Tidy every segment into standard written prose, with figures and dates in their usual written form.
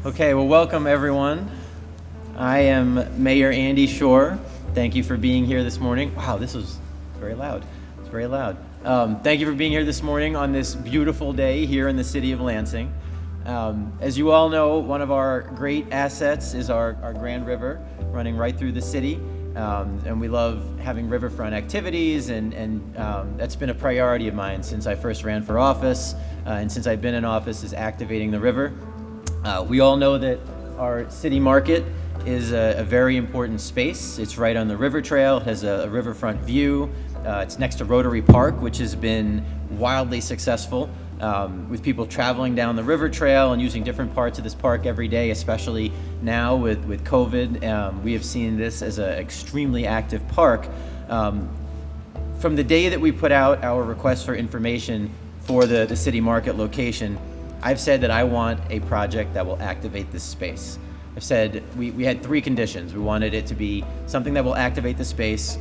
Okay, well, welcome everyone. I am Mayor Andy Schor. Thank you for being here this morning. Wow, this was very loud. It's very loud. Thank you for being here this morning on this beautiful day here in the city of Lansing. As you all know, one of our great assets is our Grand River running right through the city. And we love having riverfront activities, and that's been a priority of mine since I first ran for office, and since I've been in office, is activating the river. We all know that our city market is a very important space. It's right on the river trail. It has a riverfront view. It's next to Rotary Park, which has been wildly successful with people traveling down the river trail and using different parts of this park every day, especially now with COVID. We have seen this as an extremely active park. From the day that we put out our request for information for the city market location, I've said that I want a project that will activate this space. I've said we had three conditions. We wanted it to be something that will activate the space,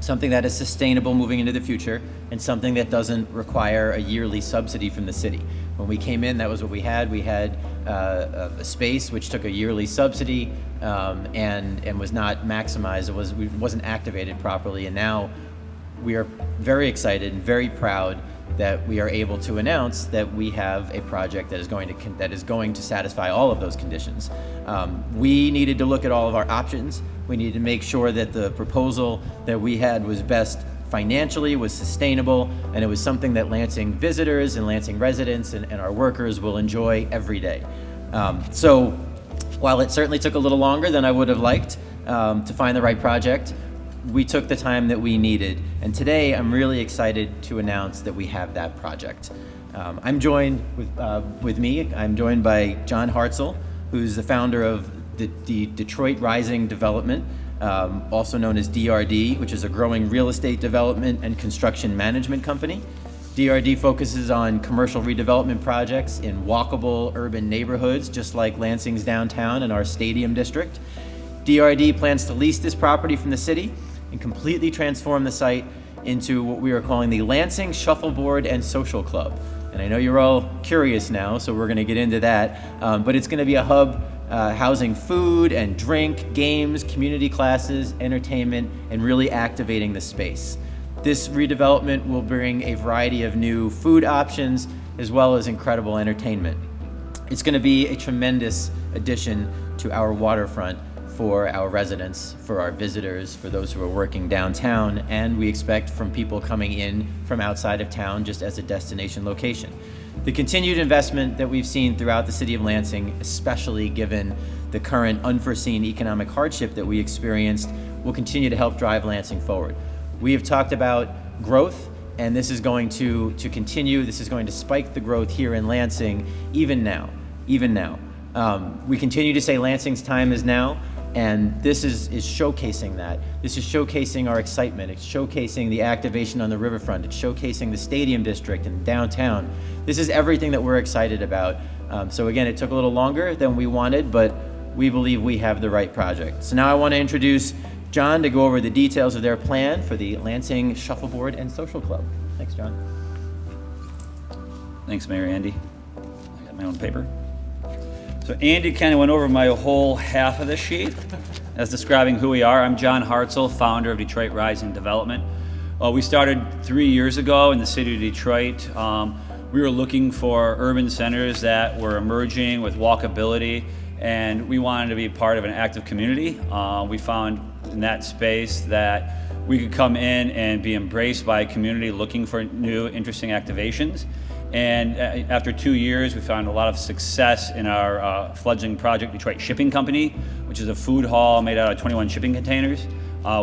something that is sustainable moving into the future, and something that doesn't require a yearly subsidy from the city. When we came in, that was what we had. We had a space which took a yearly subsidy and was not maximized. It wasn't activated properly, and now we are very excited and very proud that we are able to announce that we have a project that is going to satisfy all of those conditions. We needed to look at all of our options. We needed to make sure that the proposal that we had was best financially, was sustainable, and it was something that Lansing visitors and Lansing residents and our workers will enjoy every day. So while it certainly took a little longer than I would have liked to find the right project, we took the time that we needed, and today I'm really excited to announce that we have that project. I'm joined I'm joined by John Hartzell, who's the founder of the Detroit Rising Development, also known as DRD, which is a growing real estate development and construction management company. DRD focuses on commercial redevelopment projects in walkable urban neighborhoods, just like Lansing's downtown and our stadium district. DRD plans to lease this property from the city and completely transform the site into what we are calling the Lansing Shuffleboard and Social Club. And I know you're all curious now, so we're gonna get into that. But it's gonna be a hub housing food and drink, games, community classes, entertainment, and really activating the space. This redevelopment will bring a variety of new food options as well as incredible entertainment. It's gonna be a tremendous addition to our waterfront for our residents, for our visitors, for those who are working downtown, and we expect from people coming in from outside of town just as a destination location. The continued investment that we've seen throughout the city of Lansing, especially given the current unforeseen economic hardship that we experienced, will continue to help drive Lansing forward. We have talked about growth, and this is going to continue. This is going to spike the growth here in Lansing, even now. We continue to say Lansing's time is now, and this is showcasing that. This is showcasing our excitement. It's showcasing the activation on the riverfront. It's showcasing the stadium district and downtown. This is everything that we're excited about. So again, it took a little longer than we wanted, but we believe we have the right project. So now I want to introduce John to go over the details of their plan for the Lansing Shuffleboard and Social Club. Thanks, John. Thanks, Mayor Andy. I got my own paper. So Andy kind of went over my whole half of the sheet as describing who we are. I'm John Hartzell, founder of Detroit Rising Development. We started 3 years ago in the city of Detroit. We were looking for urban centers that were emerging with walkability, and we wanted to be part of an active community. We found in that space that we could come in and be embraced by a community looking for new, interesting activations. And after 2 years, we found a lot of success in our fledgling project, Detroit Shipping Company, which is a food hall made out of 21 shipping containers.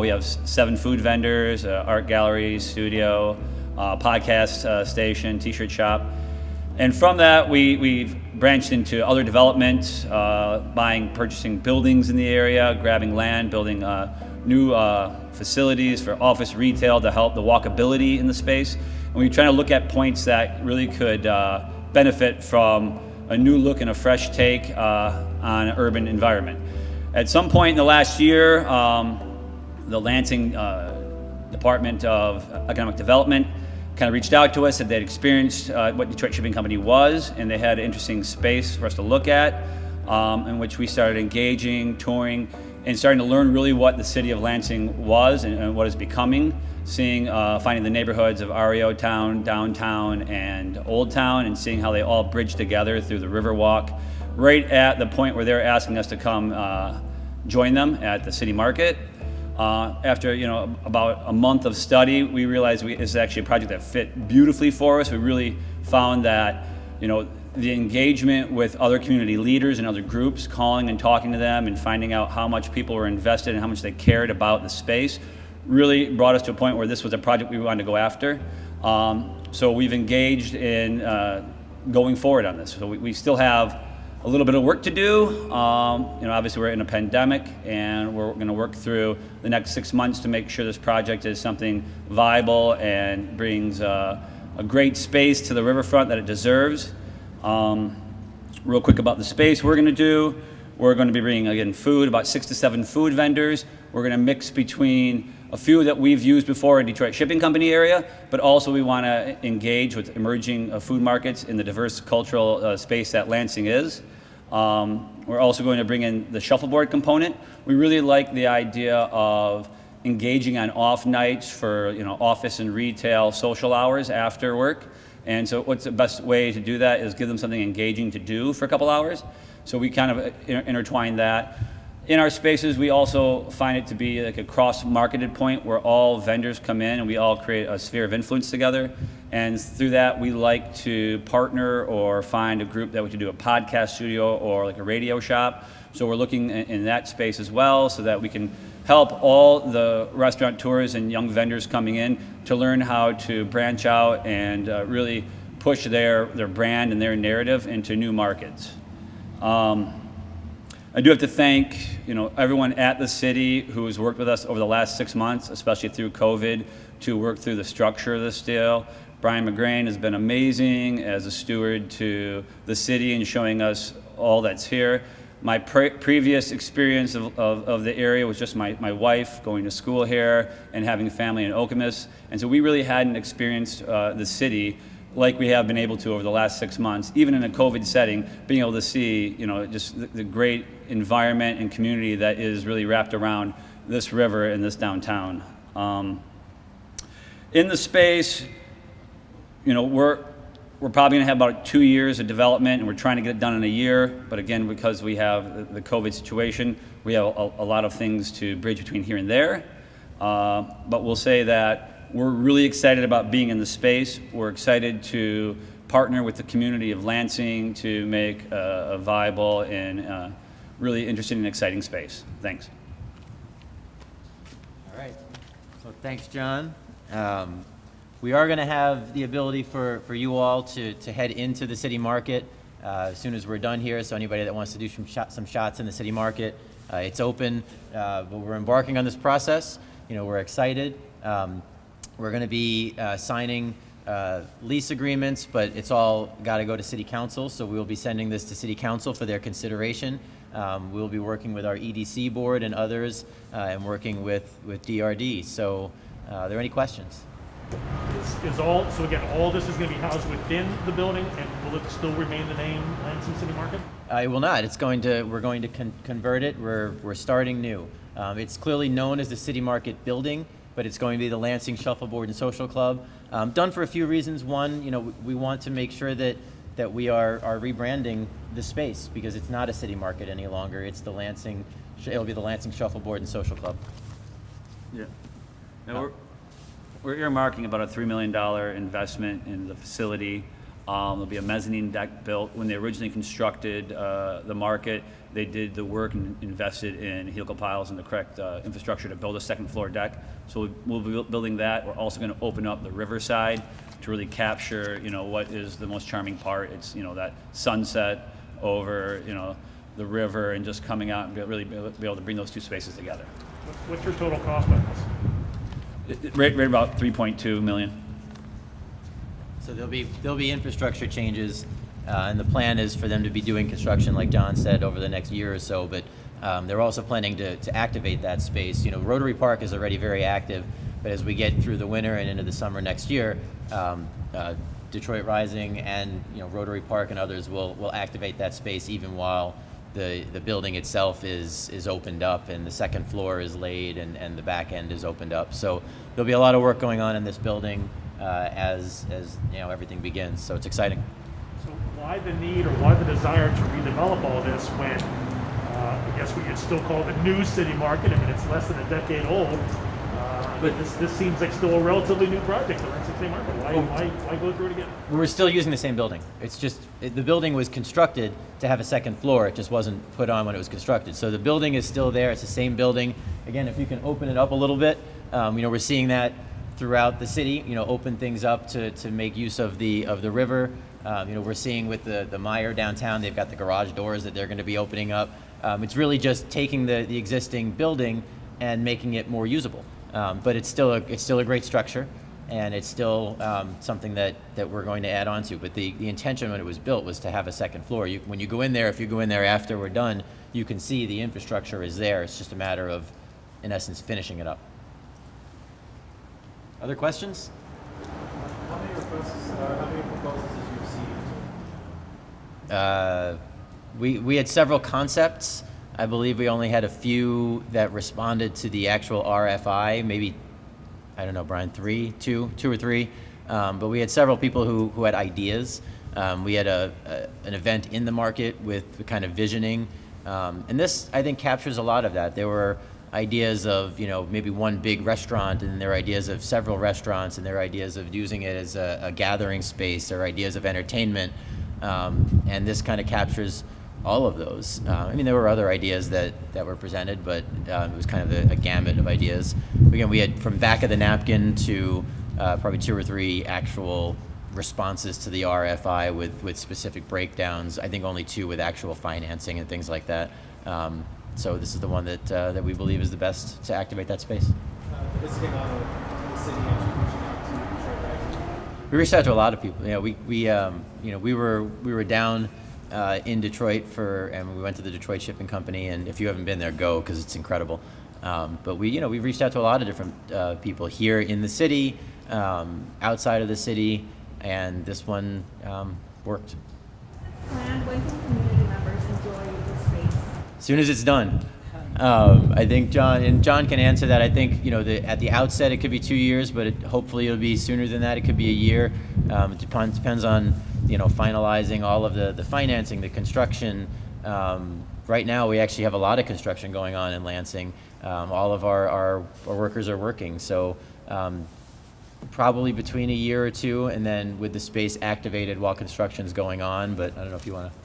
We have 7 food vendors, art gallery, studio, podcast station, t-shirt shop. And from that, we've branched into other development, purchasing buildings in the area, grabbing land, building new facilities for office retail to help the walkability in the space. And we're trying to look at points that really could benefit from a new look and a fresh take on an urban environment. At some point in the last year, the Lansing Department of Economic Development kind of reached out to us, said they'd experienced what Detroit Shipping Company was, and they had an interesting space for us to look at, in which we started engaging, touring, and starting to learn really what the city of Lansing was and what is becoming, finding the neighborhoods of REO Town, Downtown, and Old Town, and seeing how they all bridge together through the Riverwalk, right at the point where they're asking us to come join them at the city market. After about a month of study, we realized this is actually a project that fit beautifully for us. We really found that the engagement with other community leaders and other groups, calling and talking to them and finding out how much people were invested and how much they cared about the space, really brought us to a point where this was a project we wanted to go after. So we've engaged in going forward on this. So we still have a little bit of work to do. Obviously we're in a pandemic, and we're going to work through the next 6 months to make sure this project is something viable and brings a great space to the riverfront that it deserves. Real quick about the space we're going to do. We're going to be bringing, again, food, about 6 to 7 food vendors. We're going to mix between a few that we've used before in Detroit Shipping Company area, but also we want to engage with emerging food markets in the diverse cultural space that Lansing is. We're also going to bring in the Shuffleboard component. We really like the idea of engaging on off nights for office and retail social hours after work. And so what's the best way to do that is give them something engaging to do for a couple hours. So we kind of intertwine that. In our spaces, we also find it to be like a cross-marketed point where all vendors come in and we all create a sphere of influence together. And through that, we like to partner or find a group that we can do a podcast studio or like a radio shop. So we're looking in that space as well, so that we can help all the restaurateurs and young vendors coming in to learn how to branch out and really push their brand and their narrative into new markets. I do have to thank everyone at the city who has worked with us over the last 6 months, especially through COVID, to work through the structure of this deal. Brian McGrain has been amazing as a steward to the city and showing us all that's here. My previous experience of the area was just my wife going to school here and having family in Okemos. And so we really hadn't experienced the city like we have been able to over the last 6 months, even in a COVID setting, being able to see just the great environment and community that is really wrapped around this river and this downtown. In the space, we're probably going to have about 2 years of development, and we're trying to get it done in a year. But again, because we have the COVID situation, we have a lot of things to bridge between here and there. But we'll say that we're really excited about being in the space. We're excited to partner with the community of Lansing to make a viable and really interesting and exciting space. Thanks. All right. So thanks, John. We are going to have the ability for you all to head into the city market as soon as we're done here. So anybody that wants to do some shots in the city market, it's open. But we're embarking on this process. We're excited. We're going to be signing lease agreements, but it's all got to go to City Council. So we will be sending this to City Council for their consideration. We'll be working with our EDC board and others, and working with DRD. So, are there any questions? So again, all this is going to be housed within the building, and will it still remain the name Lansing City Market? It will not. We're going to convert it. We're starting new. It's clearly known as the City Market building, but it's going to be the Lansing Shuffleboard and Social Club. Done for a few reasons. One, we want to make sure that we are rebranding the space, because it's not a city market any longer. It'll be the Lansing Shuffleboard and Social Club. Yeah. Now we're earmarking about a $3 million investment in the facility. There'll be a mezzanine deck built. When they originally constructed the market, they did the work and invested in helical piles and the correct infrastructure to build a second floor deck. So we'll be building that. We're also going to open up the riverside to really capture, what is the most charming part. It's, that sunset over, the river, and just coming out and really be able to bring those two spaces together. What's your total cost on this? Right about $3.2 million. So there'll be infrastructure changes, and the plan is for them to be doing construction, like John said, over the next year or so. But they're also planning to activate that space. Rotary Park is already very active, But as we get through the winter and into the summer next year, Detroit Rising and Rotary Park and others will activate that space even while the building itself is opened up and the second floor is laid and the back end is opened up. So there'll be a lot of work going on in this building as everything begins. So it's exciting. So why the need or why the desire to redevelop all this when I guess we could still call it the new city market? I mean, it's less than a decade old. But this seems like still a relatively new project, the Lansing City Market. Why go through it again? We're still using the same building. It's just the building was constructed to have a second floor. It just wasn't put on when it was constructed. So the building is still there. It's the same building. Again, if you can open it up a little bit, we're seeing that throughout the city. Open things up to make use of the river. We're seeing with the Meyer downtown, they've got the garage doors that they're going to be opening up. It's really just taking the existing building and making it more usable. But it's still a great structure, and it's still something that we're going to add on to. But the intention when it was built was to have a second floor. When you go in there, if you go in there after we're done, you can see the infrastructure is there. It's just a matter of, in essence, finishing it up. Other questions? How many proposals did you receive? We had several concepts. I believe we only had a few that responded to the actual RFI, maybe, I don't know, Brian, two or three. But we had several people who had ideas. We had an event in the market with the kind of visioning. And this, I think, captures a lot of that. There were ideas of, maybe one big restaurant, and there were ideas of several restaurants, and there were ideas of using it as a gathering space, or ideas of entertainment. And this kind of captures all of those. There were other ideas that were presented, but it was kind of a gamut of ideas. Again, we had from back of the napkin to probably two or three actual responses to the RFI with specific breakdowns. I think only two with actual financing and things like that. So this is the one that we believe is the best to activate that space. This came out of the city actually reaching out to Detroit Rising. We reached out to a lot of people. We were down in Detroit and we went to the Detroit Shipping Company, and if you haven't been there, go, because it's incredible. But we've reached out to a lot of different people here in the city, outside of the city, and this one worked. And when can community members enjoy the space? As soon as it's done. I think John can answer that. I think at the outset it could be 2 years, but hopefully it'll be sooner than that. It could be a year. It depends on finalizing all of the financing, the construction. Right now we actually have a lot of construction going on in Lansing. All of our workers are working, so probably between a year or two, and then with the space activated while construction's going on. But I don't know if you want to.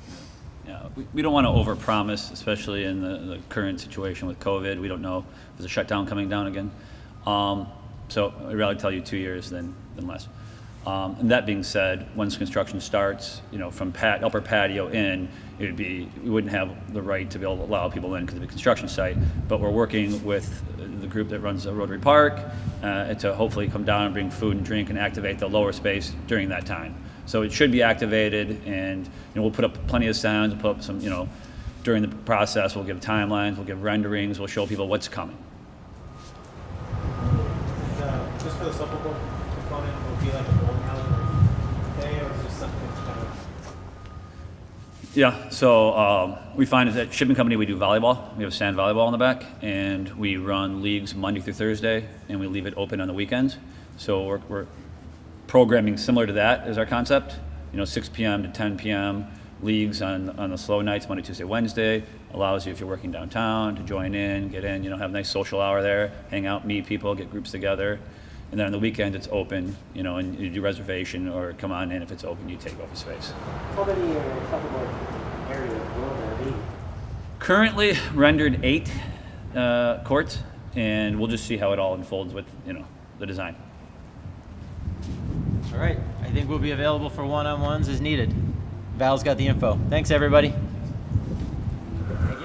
Yeah, we don't want to overpromise, especially in the current situation with COVID. We don't know if there's a shutdown coming down again. So I'd rather tell you 2 years than less. And that being said, once construction starts, from upper patio in, we wouldn't have the right to be able to allow people in because of the construction site. But we're working with the group that runs the Rotary Park to hopefully come down and bring food and drink and activate the lower space during that time. So it should be activated, and we'll put up plenty of signs. We'll put up some, during the process, we'll give timelines, we'll give renderings, we'll show people what's coming. And, just for the shuffleboard component, will it be like a bowling alley day, or is it just something kind of? Yeah, so we find at Shipping Company we do volleyball. We have sand volleyball in the back, and we run leagues Monday through Thursday, and we leave it open on the weekends. So we're programming similar to that as our concept. 6 p.m. to 10 p.m. leagues on the slow nights, Monday, Tuesday, Wednesday. Allows you, if you're working downtown, to join in, get in, have a nice social hour there, hang out, meet people, get groups together. And then on the weekend it's open, and you do reservation or come on in if it's open, you take over space. How many shuffleboard areas will there be? Currently rendered 8 courts, and we'll just see how it all unfolds with, the design. All right. I think we'll be available for one-on-ones as needed. Val's got the info. Thanks, everybody.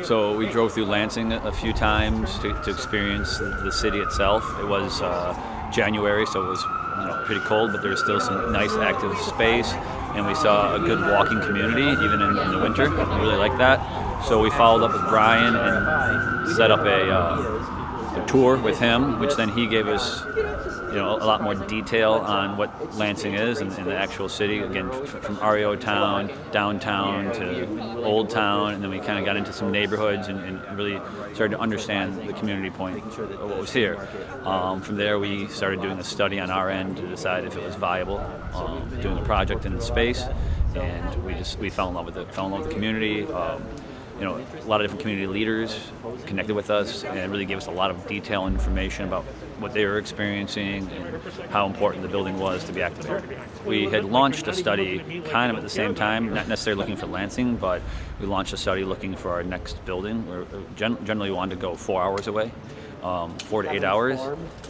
So we drove through Lansing a few times to experience the city itself. It was January, so it was pretty cold, but there was still some nice active space, and we saw a good walking community even in the winter. We really liked that. So we followed up with Brian and set up a the tour with him, which then he gave us, a lot more detail on what Lansing is and the actual city. Again, from REO Town, downtown to Old Town, and then we kind of got into some neighborhoods and really started to understand the community point of what was here. From there, we started doing a study on our end to decide if it was viable, doing a project in the space, and we fell in love with it. Fell in love with the community. A lot of different community leaders connected with us and really gave us a lot of detailed information about what they were experiencing and how important the building was to be activated. We had launched a study kind of at the same time, not necessarily looking for Lansing, but we launched a study looking for our next building. We generally wanted to go 4 hours away. 4 to 8 hours,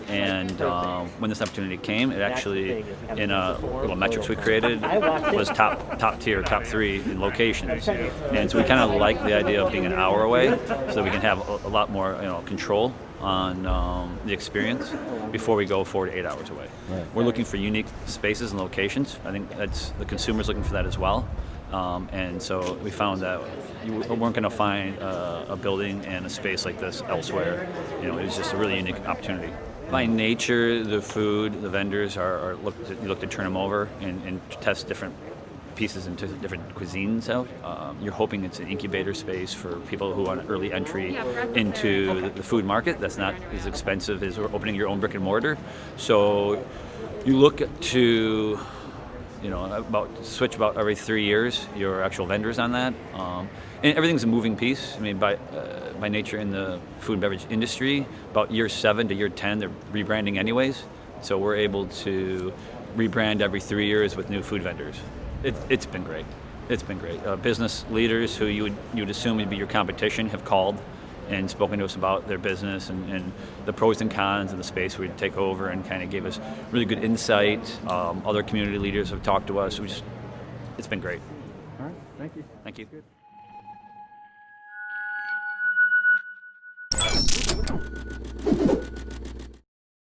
and when this opportunity came, it actually, in a little metrics we created, was top tier, top 3 in locations, and so we kind of like the idea of being an hour away, so that we can have a lot more control on the experience before we go 4 to 8 hours away. Right. We're looking for unique spaces and locations. I think that's the consumer's looking for that as well. And so we found that you weren't going to find a building and a space like this elsewhere. It was just a really unique opportunity. By nature, the food, the vendors you look to turn them over and test different pieces into different cuisines out. You're hoping it's an incubator space for people who want early entry into the food market. That's not as expensive as opening your own brick and mortar. So you look to switch about every 3 years your actual vendors on that, and everything's a moving piece. I mean, by nature in the food and beverage industry, about year 7 to year 10, they're rebranding anyways. So we're able to rebrand every 3 years with new food vendors. It's been great. It's been great. Business leaders who you would assume would be your competition have called and spoken to us about their business and the pros and cons of the space we'd take over, and kind of gave us really good insight. Other community leaders have talked to us. It's been great. All right, thank you. Thank you.